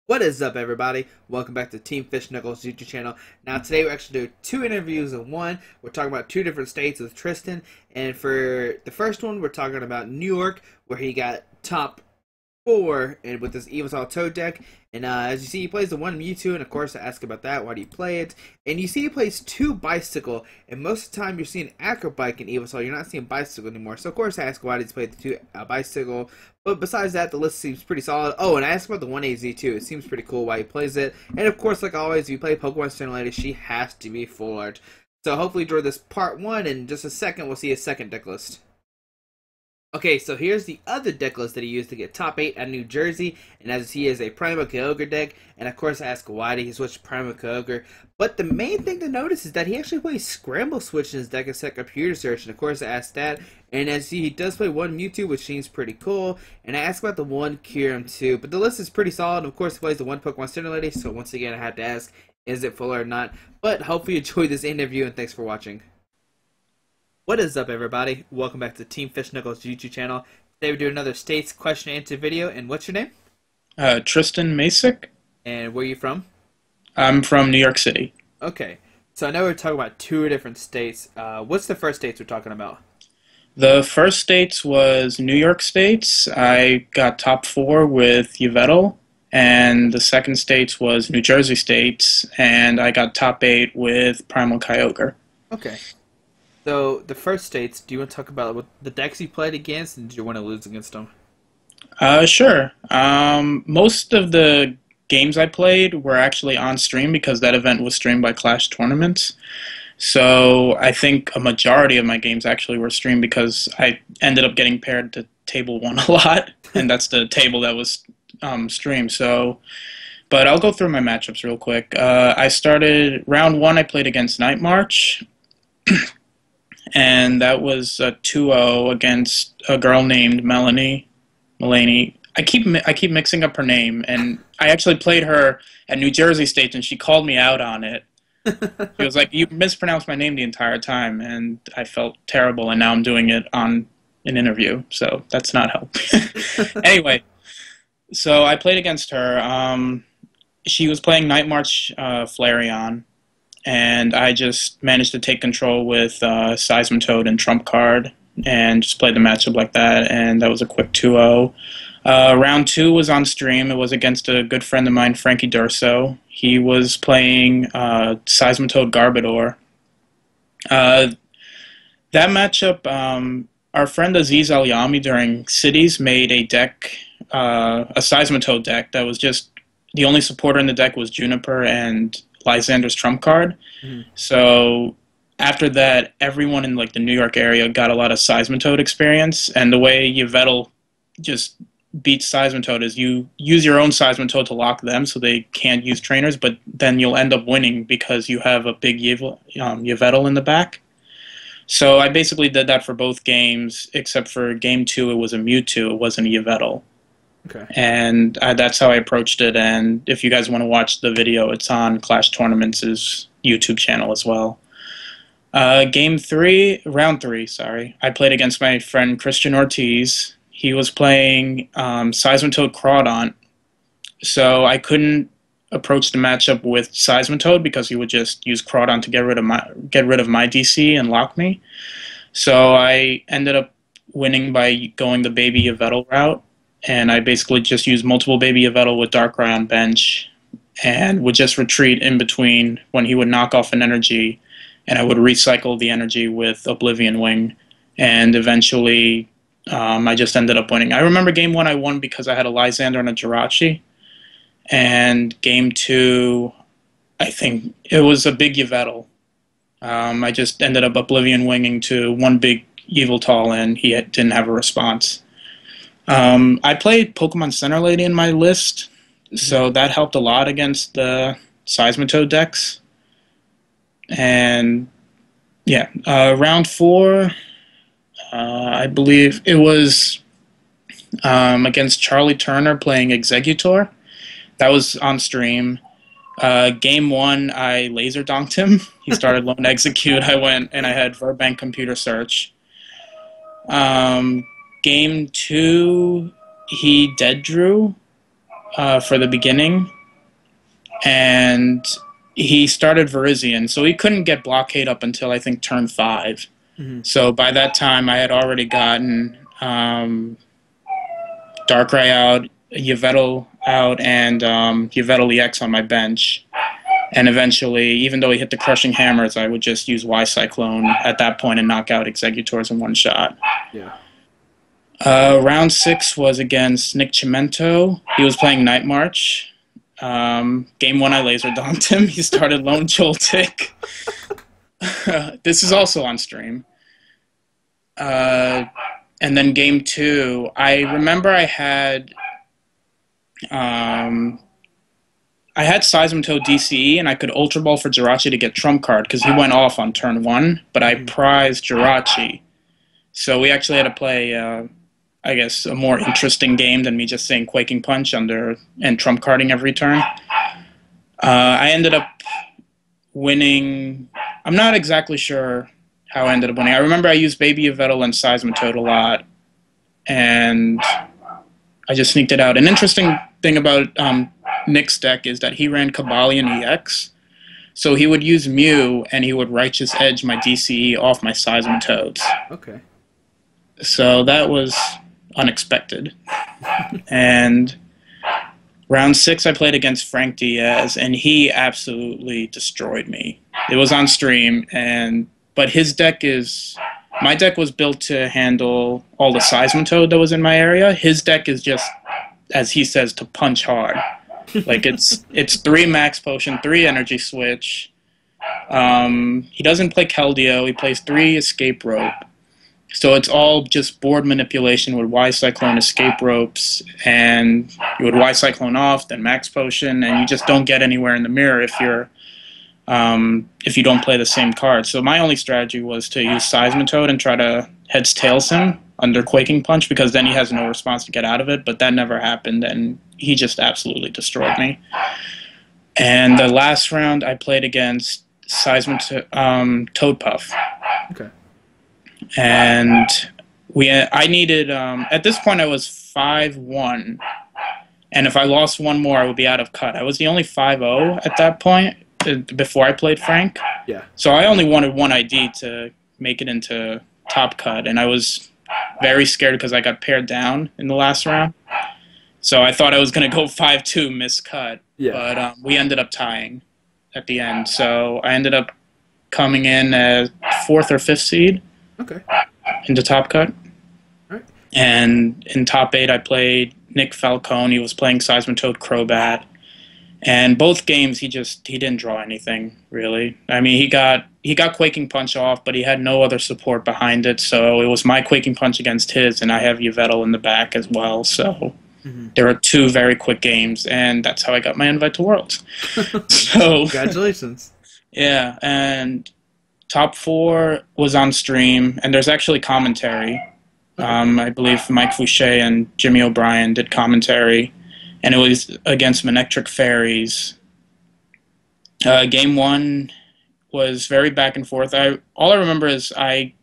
What is up, everybody? Welcome back to Team Fish Knuckles YouTube channel. Now, today we're actually doing two interviews in one. We're talking about two different states with Tristan. And for the first one, we're talking about New York, where he got top 4 and with this Yveltal Deck. And as you see, he plays the one Mewtwo, and of course I ask about that, why do you play it? And you see he plays 2 Bicycle, and most of the time you're seeing Acrobike in Yveltal, you're not seeing Bicycle anymore. So of course I ask why does he play the 2 Bicycle, but besides that, the list seems pretty solid. Oh, and I asked about the 1AZ too, it seems pretty cool why he plays it. And of course, like always, if you play Pokemon Center Lady, she has to be full art. So hopefully enjoy this part 1, and in just a second we'll see his second deck list. Okay, so here's the other deck list that he used to get top 8 at New Jersey, and as he is a Primal Kyogre deck, and of course I ask why did he switch to Primal Kyogre, but the main thing to notice is that he actually plays Scramble Switch in his deck instead of Computer Search, and of course I asked that, and as you see, he does play one Mewtwo, which seems pretty cool, and I asked about the one Kyurem too, but the list is pretty solid. Of course he plays the one Pokemon Center Lady, so once again I had to ask, is it full or not, but hopefully you enjoyed this interview, and thanks for watching. What is up, everybody? Welcome back to Team Fish Knuckles YouTube channel. Today we do another states question and answer video. And what's your name? Tristan Macek. And where are you from? I'm from New York City. Okay. So I know we're talking about 2 different states. What's the first states we're talking about? The first states was New York states. I got top 4 with Yveltal. And the second states was New Jersey states. And I got top 8 with Primal Kyogre. Okay. So, the first states, do you want to talk about what the decks you played against, and did you want to lose against them? Sure. Most of the games I played were actually on stream because that event was streamed by Clash Tournaments. So, I think a majority of my games actually were streamed because I ended up getting paired to Table 1 a lot, and that's the table that was streamed. So, but I'll go through my matchups real quick. I started round 1, I played against Night March. And that was a 2-0 against a girl named Melanie. I keep mixing up her name, and I actually played her at New Jersey State, and she called me out on it. She was like, "You mispronounced my name the entire time," and I felt terrible. And now I'm doing it on an interview, so that's not helping. Anyway, so I played against her. She was playing Night March Flareon. And I just managed to take control with Seismitoad and Trump Card and just played the matchup like that, and that was a quick 2-0. Round 2 was on stream. It was against a good friend of mine, Frankie Durso. He was playing Seismitoad Garbodor. That matchup, our friend Aziz Al-Yami during Cities made a deck, a Seismitoad deck that was just, the only supporter in the deck was Juniper and Lysander's Trump Card. So after that, everyone in like the New York area got a lot of Seismitoad experience, and the way Yveltal just beats Seismitoad is you use your own Seismitoad to lock them so they can't use trainers, but then you'll end up winning because you have a big Yveltal in the back. So I basically did that for both games, except for game 2 it was a Mewtwo, it wasn't a Yveltal. Okay. And that's how I approached it, and if you guys want to watch the video, it's on Clash Tournaments' YouTube channel as well. Round 3, sorry, I played against my friend Christian Ortiz. He was playing Seismitoad Crawdaunt, so I couldn't approach the matchup with Seismitoad because he would just use Crawdaunt to get rid of my DC and lock me. So I ended up winning by going the Baby Yveltal route. And I basically just used multiple Baby Yveltal with Darkrai on bench and would just retreat in between when he would knock off an energy, and I would recycle the energy with Oblivion Wing, and eventually I just ended up winning. I remember game 1 I won because I had a Lysander and a Jirachi, and game 2 I think it was a big Yveltal. I just ended up Oblivion Winging to one big Yveltal, and he didn't have a response. I played Pokemon Center Lady in my list, so that helped a lot against the Seismitoad decks. And yeah, round 4, I believe it was against Charlie Turner playing Executor. That was on stream. Game 1, I laser donked him. He started lone execute. I went and I had Verbank Computer Search. Game 2, he dead drew for the beginning, and he started Virizion, so he couldn't get Blockade up until I think turn 5. Mm-hmm. So by that time, I had already gotten Darkrai out, Yveltal out, and Yveltal EX on my bench. And eventually, even though he hit the Crushing Hammers, I would just use Y-Cyclone at that point and knock out Exegutors in one shot. Yeah. Round 6 was against Nick Chimento. He was playing Night March. Game 1, I laser donked him. He started Lone Joltik. This is also on stream. And then game 2, I remember I had Seismitoad DCE, and I could Ultra Ball for Jirachi to get Trump card because he went off on turn 1, but I prized Jirachi. So we actually had to play, I guess, a more interesting game than me just saying Quaking Punch and Trump carding every turn. I ended up winning. I'm not exactly sure how I ended up winning. I remember I used Baby Yveltal and Seismitoad a lot, and I just sneaked it out. An interesting thing about Nick's deck is that he ran Cobalion EX, so he would use Mew, and he would Righteous Edge my DCE off my Seismitoads. Okay. So that was unexpected. And round 6, I played against Frank Diaz, and he absolutely destroyed me. It was on stream, but his deck is... My deck was built to handle all the Seismitoad that was in my area. His deck is just, as he says, to punch hard. Like, it's 3 Max Potion, 3 Energy Switch. He doesn't play Keldeo. He plays 3 Escape Rope. So it's all just board manipulation with Y-Cyclone Escape Ropes, and you would Y-Cyclone off, then Max Potion, and you just don't get anywhere in the mirror if you don't play the same card. So my only strategy was to use Seismitoad and try to heads tails him under Quaking Punch, because then he has no response to get out of it, but that never happened, and he just absolutely destroyed me. And the last round I played against Toadpuff. Okay. And I needed, at this point I was 5-1, and if I lost one more I would be out of cut. I was the only 5-0 at that point, before I played Frank. Yeah. So I only wanted one ID to make it into top cut, and I was very scared because I got paired down in the last round. So I thought I was going to go 5-2 miscut, but we ended up tying at the end. So I ended up coming in as 4th or 5th seed. Okay. Into top cut. All right. And in top 8 I played Nick Falcone. He was playing Seismitoad Crobat. And both games he didn't draw anything, really. I mean, he got Quaking Punch off, but he had no other support behind it, so it was my Quaking Punch against his, and I have Yveltal in the back as well, so there were 2 very quick games, and that's how I got my invite to Worlds. So congratulations. Yeah, and top 4 was on stream, and there's actually commentary. I believe Mike Fouché and Jimmy O'Brien did commentary, and it was against Manectric Fairies. Game 1 was very back and forth. All I remember is I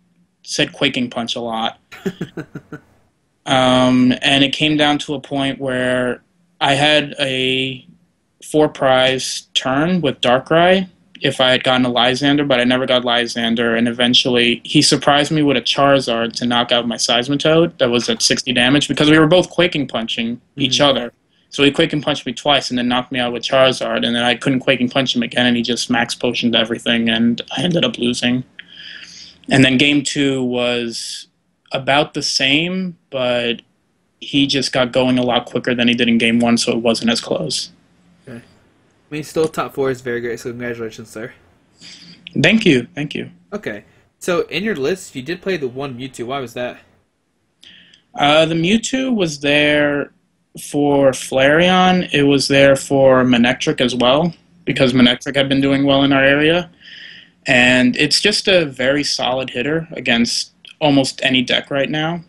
said Quaking Punch a lot. And it came down to a point where I had a 4-prize turn with Darkrai if I had gotten a Lysander, but I never got Lysander, and eventually he surprised me with a Charizard to knock out my Seismitoad that was at 60 damage, because we were both Quaking Punching each other. So he Quaking Punched me twice and then knocked me out with Charizard, and then I couldn't Quaking Punch him again, and he just Max Potioned everything, and I ended up losing. And then game 2 was about the same, but he just got going a lot quicker than he did in game 1, so it wasn't as close. Okay. I mean, still top 4 is very great, so congratulations, sir. Thank you, thank you. Okay, so in your list, you did play the one Mewtwo. Why was that? The Mewtwo was there for Flareon. It was there for Manectric as well, because Manectric had been doing well in our area. And it's just a very solid hitter against almost any deck right now.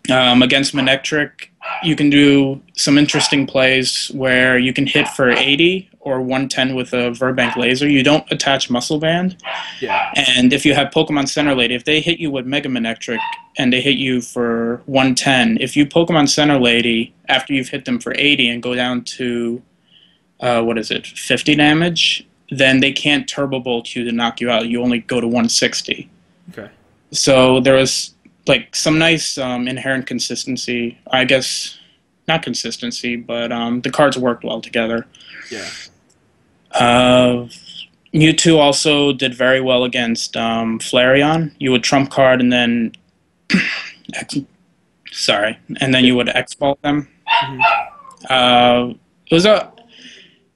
Against Manectric, you can do some interesting plays where you can hit for 80 or 110 with a Verbank Laser. You don't attach Muscle Band. Yeah. And if you have Pokemon Center Lady, if they hit you with Mega Manectric and they hit you for 110, if you Pokemon Center Lady after you've hit them for 80 and go down to what is it, 50 damage, then they can't Turbo Bolt you to knock you out. You only go to 160. Okay. So there was like some nice inherent consistency. I guess not consistency, but the cards worked well together. Yeah. Mewtwo also did very well against Flareon. You would trump card and then and then you would X-Ball them. Mm-hmm.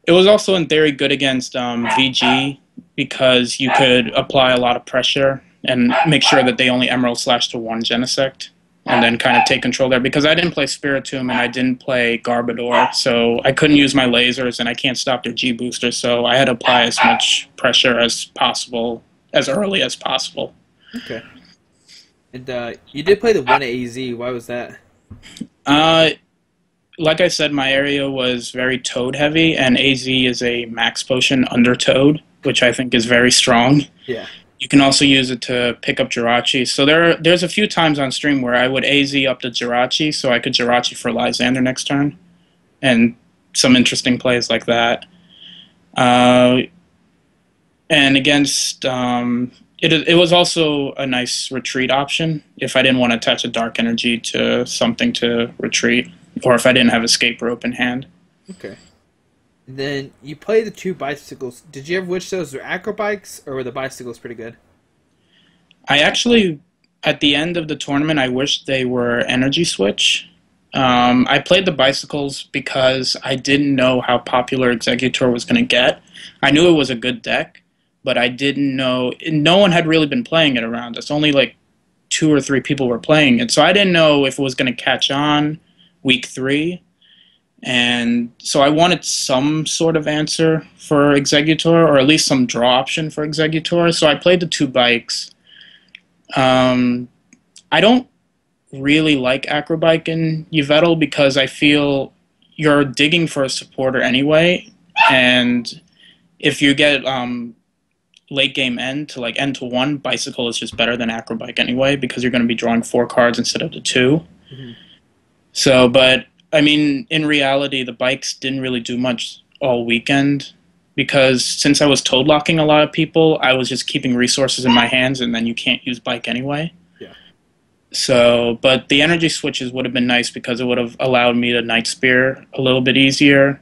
It was also in theory good against VG because you could apply a lot of pressure and make sure that they only Emerald Slash to one Genesect and then kind of take control there. Because I didn't play Spiritomb and I didn't play Garbodor, so I couldn't use my lasers and I can't stop their G boosters, so I had to apply as much pressure as possible, as early as possible. Okay. And you did play the 1 AZ. Why was that? Like I said, my area was very Toad heavy, and AZ is a max potion under Toad, which I think is very strong. Yeah. You can also use it to pick up Jirachi. So there's a few times on stream where I would AZ up to Jirachi, so I could Jirachi for Lysander next turn, and some interesting plays like that. And against it was also a nice retreat option if I didn't want to attach a Dark Energy to something to retreat, or if I didn't have Escape Rope in hand. Okay. And then you played the 2 bicycles. Did you ever wish those were acro bikes, or were the bicycles pretty good? I actually, at the end of the tournament, I wished they were Energy Switch. I played the bicycles because I didn't know how popular Exeggutor was going to get. I knew it was a good deck, but I didn't know. No one had really been playing it around us. Only like 2 or 3 people were playing it. So I didn't know if it was going to catch on week 3. And so I wanted some sort of answer for Exeggutor, or at least some draw option for Exeggutor. So I played the 2 bikes. I don't really like Acrobike in Yveltal because I feel you're digging for a supporter anyway. And if you get late game end to like end to 1, Bicycle is just better than Acrobike anyway because you're going to be drawing 4 cards instead of the 2. Mm-hmm. So, but I mean, in reality, the bikes didn't really do much all weekend because since I was toad locking a lot of people, I was just keeping resources in my hands, and then you can't use bike anyway. Yeah. So, but the energy switches would have been nice because it would have allowed me to Night Spear a little bit easier,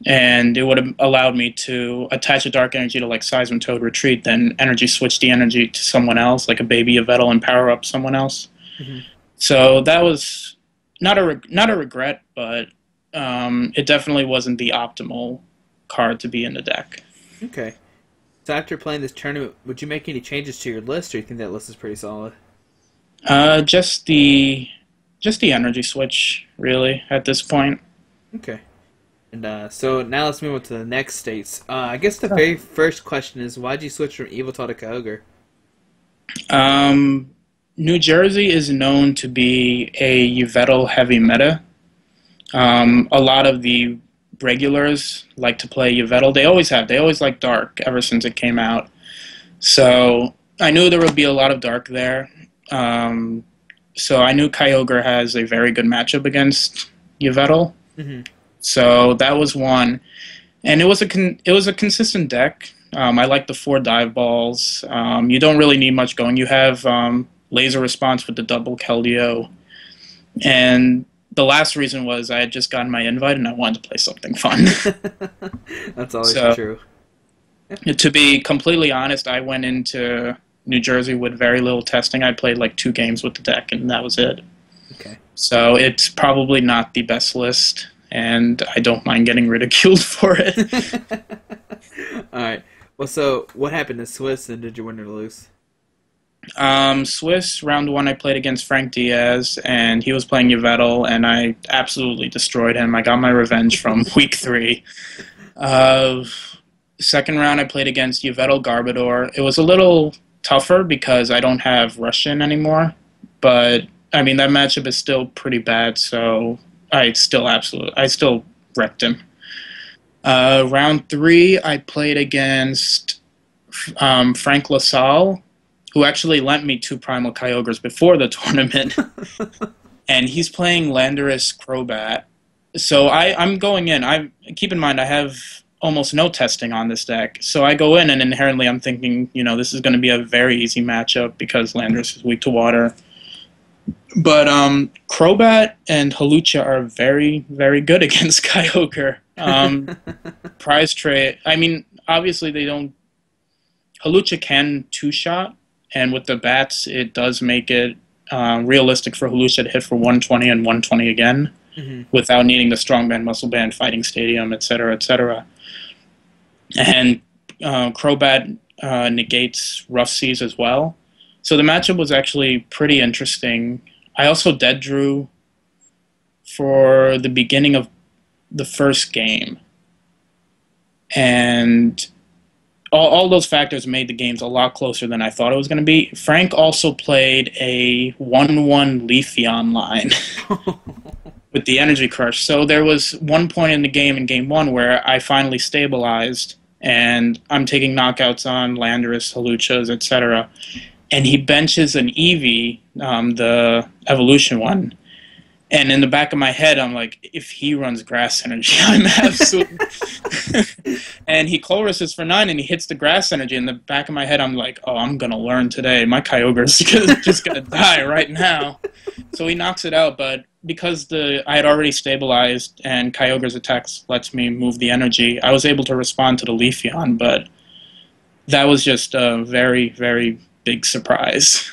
and it would have allowed me to attach a Dark Energy to like Seismic Toad Retreat, then energy switch the energy to someone else, like a baby Yveltal, and power up someone else. Mm-hmm. So that was not a regret, but it definitely wasn't the optimal card to be in the deck. Okay. So after playing this tournament, would you make any changes to your list, or you think that list is pretty solid? Just the energy switch, really, at this point. Okay. And so now let's move on to the next states. I guess the very first question is, why did you switch from Yveltal to Kyogre? New Jersey is known to be a Yveltal heavy meta. A lot of the regulars like to play Yveltal. They always have. They always like Dark ever since it came out. So I knew there would be a lot of Dark there. So I knew Kyogre has a very good matchup against Yveltal. Mm-hmm. So that was one. And it was a consistent deck. I like the 4 dive balls. You don't really need much going. You have laser response with the double Keldeo. And the last reason was I had just gotten my invite and I wanted to play something fun. That's always true. To be completely honest, I went into New Jersey with very little testing. I played like 2 games with the deck and that was it. Okay. So it's probably not the best list, and I don't mind getting ridiculed for it. Alright. Well, so what happened to Swiss, and did you win or lose? Swiss, round 1, I played against Frank Diaz, and he was playing Yveltal, and I absolutely destroyed him. I got my revenge from week 3. Second round, I played against Yveltal Garbodor. It was a little tougher because I don't have Russian anymore, but, I mean, that matchup is still pretty bad, so I still wrecked him. Round 3, I played against Frank LaSalle, who actually lent me 2 Primal Kyogres before the tournament. And he's playing Landorus Crobat. So I'm going in. I keep in mind I have almost no testing on this deck. So I go in and inherently I'm thinking, this is going to be a very easy matchup because Landorus is weak to water. But Crobat and Hawlucha are very, very good against Kyogre. Prize trade. I mean, obviously they don't. Hawlucha can two-shot, and with the bats, it does make it realistic for Hawlucha to hit for 120 and 120 again, without needing the strong band, muscle band, fighting stadium, etc., etc. And Crobat negates rough seas as well. So the matchup was actually pretty interesting. I also dead drew for the beginning of the first game. And all those factors made the games a lot closer than I thought it was going to be. Frank also played a 1-1 Leafeon line with the Energy Crush. So there was one point in the game, in Game 1, where I finally stabilized, and I'm taking knockouts on Landorus, Hawluchas, etc. And he benches an Eevee, the evolution one. And in the back of my head, I'm like, if he runs Grass Energy, I'm absolutely... And he Colrus's for 9, and he hits the Grass Energy. In the back of my head, I'm like, oh, I'm going to learn today. My Kyogre's just going to die right now. So he knocks it out, but because I had already stabilized and Kyogre's attacks lets me move the energy, I was able to respond to the Leafeon, but that was just a very, very big surprise.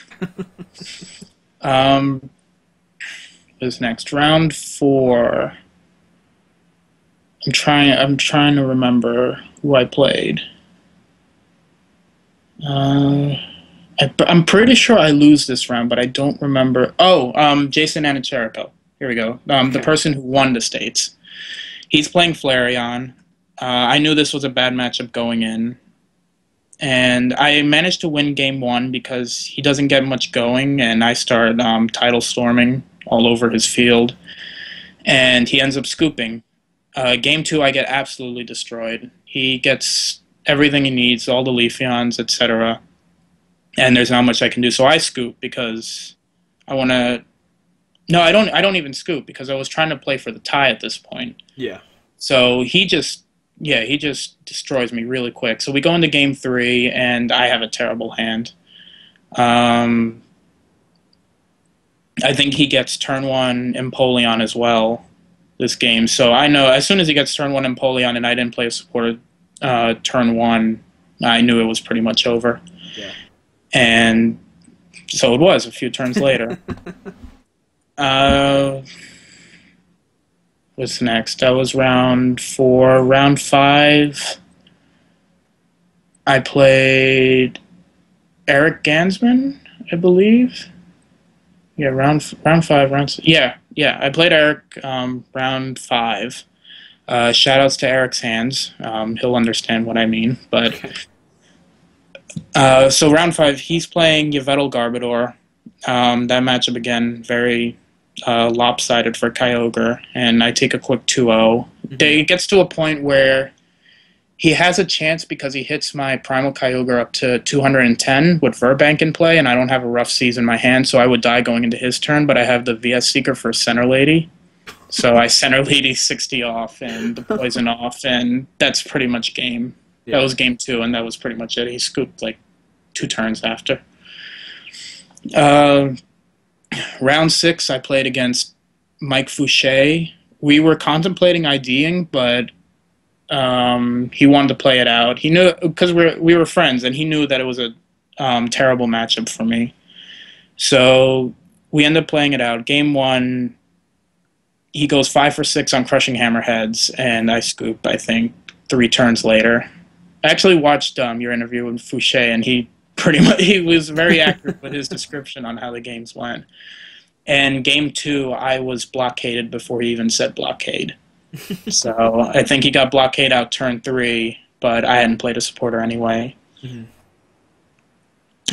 What's next? Round 4. I'm trying to remember who I played. I'm pretty sure I lose this round, but I don't remember. Oh, Jason Anicherico. Here we go. The person who won the states. He's playing Flareon. I knew this was a bad matchup going in. And I managed to win Game 1 because he doesn't get much going, and I start tidal storming all over his field. And he ends up scooping. Game 2, I get absolutely destroyed. He gets everything he needs, all the Leafeons, etc. And there's not much I can do. So I scoop because I want to... No, I don't even scoop because I was trying to play for the tie at this point. Yeah. So he just destroys me really quick. So we go into Game 3, and I have a terrible hand. I think he gets turn 1 Empoleon as well this game. So I know as soon as he gets turn 1 Empoleon and I didn't play a supported turn 1, I knew it was pretty much over. Yeah. And so it was a few turns later. What's next? That was round 4. Round 5, I played Eric Gansman, I believe. Yeah, round 5. Yeah. I played Eric round 5. Shout-outs to Eric's hands. He'll understand what I mean. But so round 5, he's playing Yveltal Garbodor. That matchup again, very lopsided for Kyogre, and I take a quick 2-0. It gets to a point where he has a chance because he hits my Primal Kyogre up to 210 with Verbank in play, and I don't have a Rough Seas in my hand, so I would die going into his turn, but I have the VS Seeker for Center Lady. So I Center Lady 60 off and the Poison off, and that's pretty much game. Yeah. That was Game 2, and that was pretty much it. He scooped like 2 turns after. Round 6, I played against Mike Fouché. We were contemplating IDing, but he wanted to play it out. He knew, because we were friends, and he knew that it was a terrible matchup for me. So we ended up playing it out. Game 1, he goes 5 for 6 on Crushing Hammerheads, and I scoop, I think, 3 turns later. I actually watched your interview with Fouché, and he was very accurate with his description on how the games went. And Game 2, I was blockaded before he even said blockade. So I think he got blockade out turn 3, but I hadn't played a supporter anyway.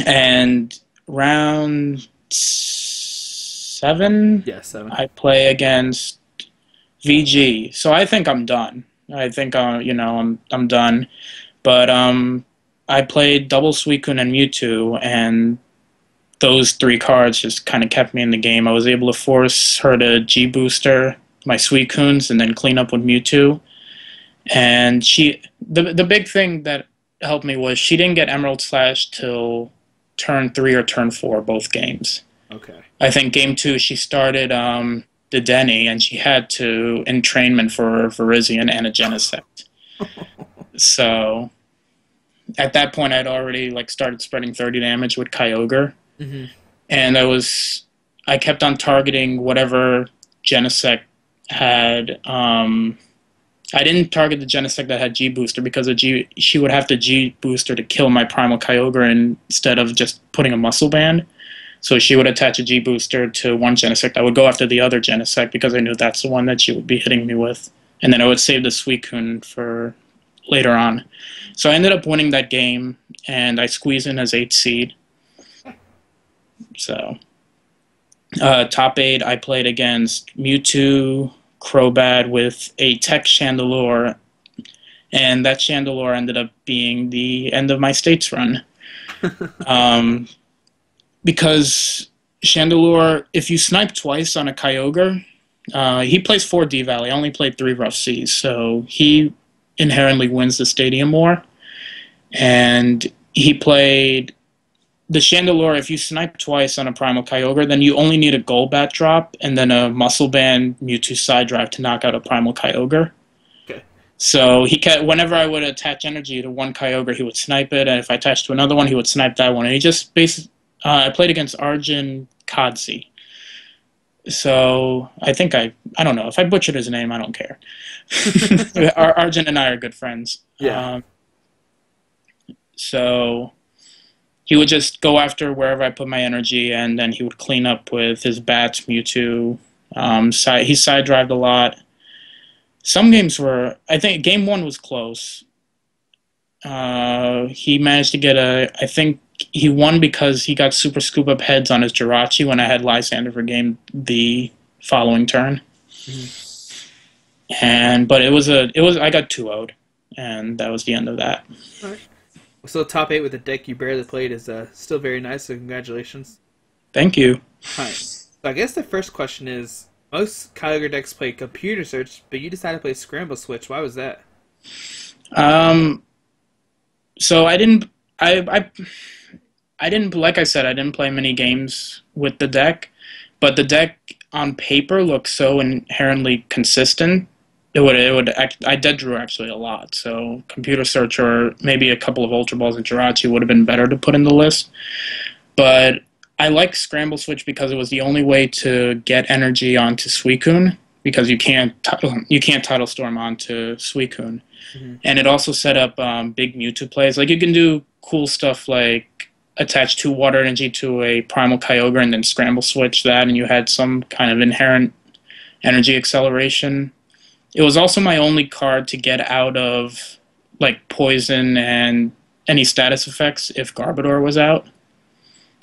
And round 7, yeah, 7, I play against VG. So I think I'm done. I think I'm done. But I played double Suicune and Mewtwo, and those 3 cards just kind of kept me in the game. I was able to force her to G-Booster my Suicunes and then clean up with Mewtwo. And the big thing that helped me was she didn't get Emerald Slash till turn 3 or turn 4, both games. Okay. I think game 2 she started the Denny, and she had to entrainment for Virizion and a Genesect. So at that point, I'd already like started spreading 30 damage with Kyogre, and I kept on targeting whatever Genesect had. I didn't target the Genesect that had G Booster because she would have to G Booster to kill my Primal Kyogre instead of just putting a Muscle Band. So she would attach a G Booster to one Genesect. I would go after the other Genesect because I knew that's the one that she would be hitting me with. And then I would save the Suicune for later on. So I ended up winning that game, and I squeezed in as 8th seed. So, top 8, I played against Mewtwo, Crobat with a Tech Chandelure, and that Chandelure ended up being the end of my States run. Because Chandelure, if you snipe twice on a Kyogre, he plays 4 D-Valley. I only played 3 Rough Seas, so he inherently wins the Stadium War. And he played the Chandelure. If you snipe twice on a Primal Kyogre, then you only need a Golbat drop and then a Muscle Band Mewtwo Side Drive to knock out a Primal Kyogre. Okay. So whenever I would attach energy to one Kyogre, he would snipe it, and if I attached to another one, he would snipe that one. And he just basically... I played against Arjun Kodsi. So I think I don't know. If I butchered his name, I don't care. Arjun and I are good friends. Yeah. So he would just go after wherever I put my energy, and then he would clean up with his Bats, Mewtwo. He side-drived a lot. Some games were... I think game 1 was close. He managed to get I think he won because he got Super Scoop Up heads on his Jirachi when I had Lysander for game the following turn. But I got 2-0'd, and that was the end of that. All right. So top 8 with a deck you barely played is still very nice, so congratulations. Thank you. All right. So I guess the first question is, most Kyogre decks play Computer Search, but you decided to play Scramble Switch. Why was that? So I didn't, like I said, I didn't play many games with the deck, but the deck on paper looks so inherently consistent. I dead drew actually a lot, so Computer Search or maybe a couple of Ultra Balls and Jirachi would have been better to put in the list. But I like Scramble Switch because it was the only way to get energy onto Suicune, because you can't Tidal Storm onto Suicune. And it also set up big Mewtwo plays. Like, you can do cool stuff like attach 2 water energy to a Primal Kyogre and then Scramble Switch that, and you had some kind of inherent energy acceleration. It was also my only card to get out of like Poison and any status effects if Garbodor was out.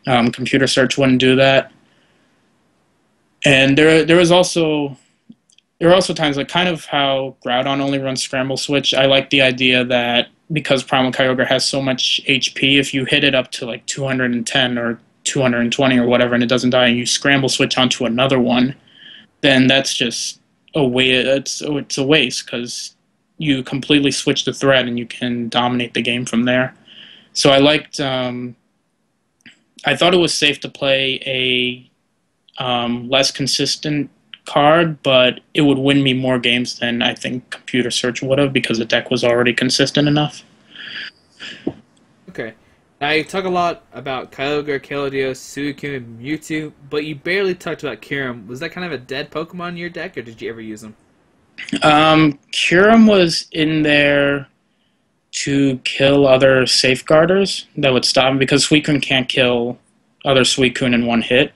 Computer Search wouldn't do that. And there were also times, like kind of how Groudon only runs Scramble Switch. I like the idea that because Primal Kyogre has so much HP, if you hit it up to like 210 or 220 or whatever and it doesn't die and you Scramble Switch onto another one, then that's just a waste. It's a waste because you completely switch the threat and you can dominate the game from there. So I liked... I thought it was safe to play a less consistent card, but it would win me more games than I think Computer Search would have because the deck was already consistent enough. Okay. Now, you talk a lot about Kyogre, Keldeo, Suicune, and Mewtwo, but you barely talked about Kyurem. Was that kind of a dead Pokemon in your deck, or did you ever use him? Kyurem was in there to kill other safeguarders that would stop him, because Suicune can't kill other Suicune in one hit.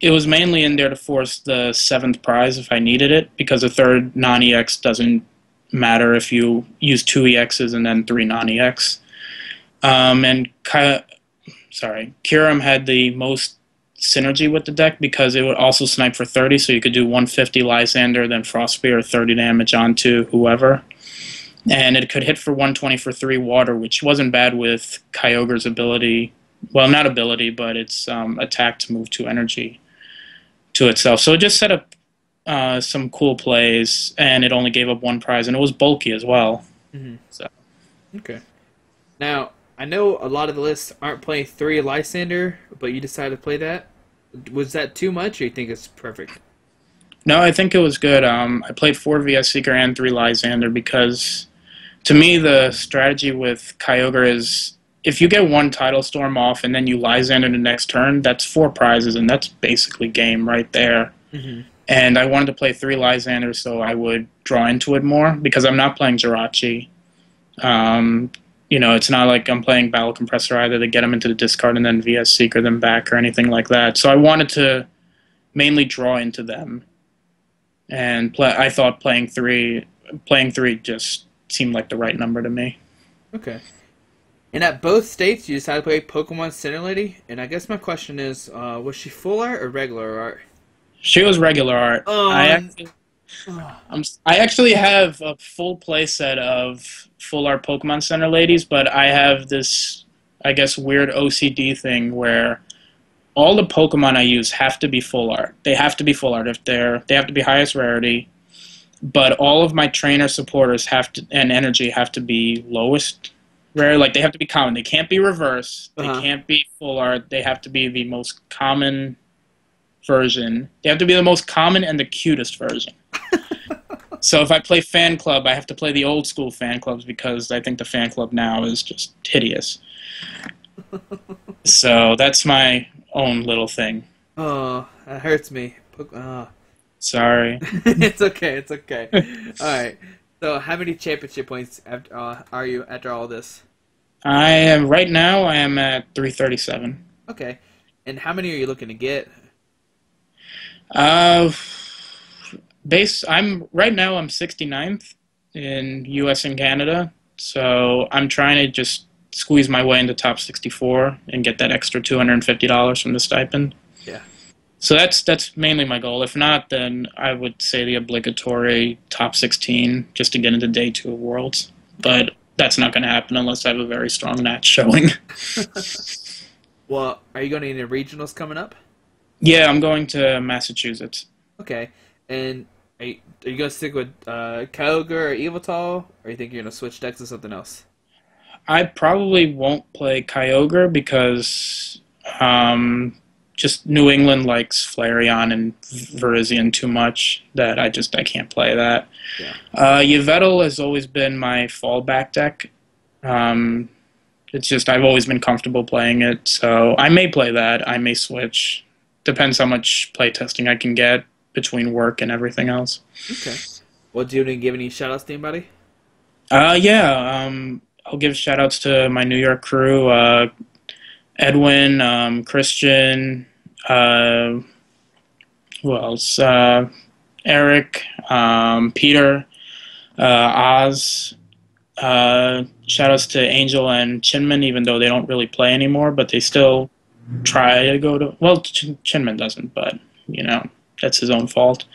It was mainly in there to force the 7th prize if I needed it, because the 3rd non-EX doesn't matter if you use 2 EXs and then 3 non-EX. Kyurem had the most synergy with the deck because it would also snipe for 30, so you could do 150 Lysander, then Frost Spear, 30 damage onto whoever. And it could hit for 120 for 3 water, which wasn't bad with Kyogre's ability. Well, not ability, but its attack to move 2 energy to itself. So it just set up some cool plays, and it only gave up one prize, and it was bulky as well. Hmm. So Okay. Now, I know a lot of the lists aren't playing 3 Lysander, but you decided to play that. Was that too much, or you think it's perfect? no, I think it was good. I played 4 VS Seeker and 3 Lysander because, to me, the strategy with Kyogre is if you get one Tidal Storm off and then you Lysander the next turn, that's 4 prizes, and that's basically game right there. Hmm. And I wanted to play 3 Lysander so I would draw into it more because I'm not playing Jirachi. It's not like I'm playing Battle Compressor either to get them into the discard and then VS Seeker them back or anything like that. So I wanted to mainly draw into them. And I thought playing three just seemed like the right number to me. Okay. And at both states, you decided to play Pokemon Center Lady. And I guess my question is, was she full art or regular art? She was regular art. Oh, I actually have a full playset of full art Pokemon Center Ladies, but I have this, I guess, weird OCD thing where all the Pokemon I use have to be full art. They have to be full art they have to be highest rarity. But all of my trainer supporters and energy have to be lowest rare. Like they have to be common. They can't be reverse. They can't be full art. They have to be the most common version. They have to be the most common and the cutest version. So if I play Fan Club, I have to play the old school Fan Clubs because I think the Fan Club now is just hideous. So that's my own little thing. Oh, that hurts me. Sorry. It's okay. It's okay. All right. So, how many championship points are you after all this? I am at 337. Okay. And how many are you looking to get? I'm 69th in US and Canada, so I'm trying to just squeeze my way into top 64 and get that extra $250 from the stipend. Yeah. So that's mainly my goal. If not, then I would say the obligatory top 16 just to get into day 2 of Worlds. But that's not going to happen unless I have a very strong match showing. Well, are you going to any regionals coming up? Yeah, I'm going to Massachusetts. Okay. And are you going to stick with Kyogre or Yveltal, or you think you're going to switch decks to something else? I probably won't play Kyogre because just New England likes Flareon and Virizion too much that I can't play that. Yeah. Yveltal has always been my fallback deck. It's just I've always been comfortable playing it, so I may play that. I may switch. Depends how much playtesting I can get between work and everything else. Okay. Well, do you want to give any shout-outs to anybody? Yeah. I'll give shout-outs to my New York crew, Edwin, Christian, who else? Eric, Peter, Oz. Shout-outs to Angel and Chinman, even though they don't really play anymore, but they still try to go to... Well, Chinman doesn't, but, that's his own fault.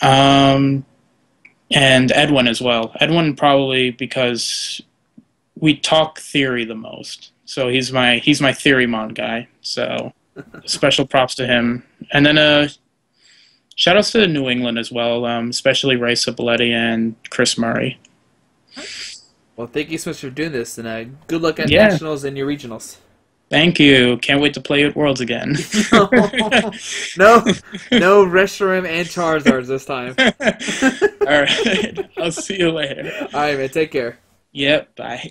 And Edwin as well. Edwin probably because we talk theory the most. So he's my Theorymon guy. So special props to him. And then shout outs to New England as well, especially Ray Cipoletti and Chris Murray. Well, thank you so much for doing this, and good luck at nationals and your regionals. Thank you. Can't wait to play at Worlds again. No Reshiram and Charizards this time. All right. I'll see you later. All right, man. Take care. Yep. Bye.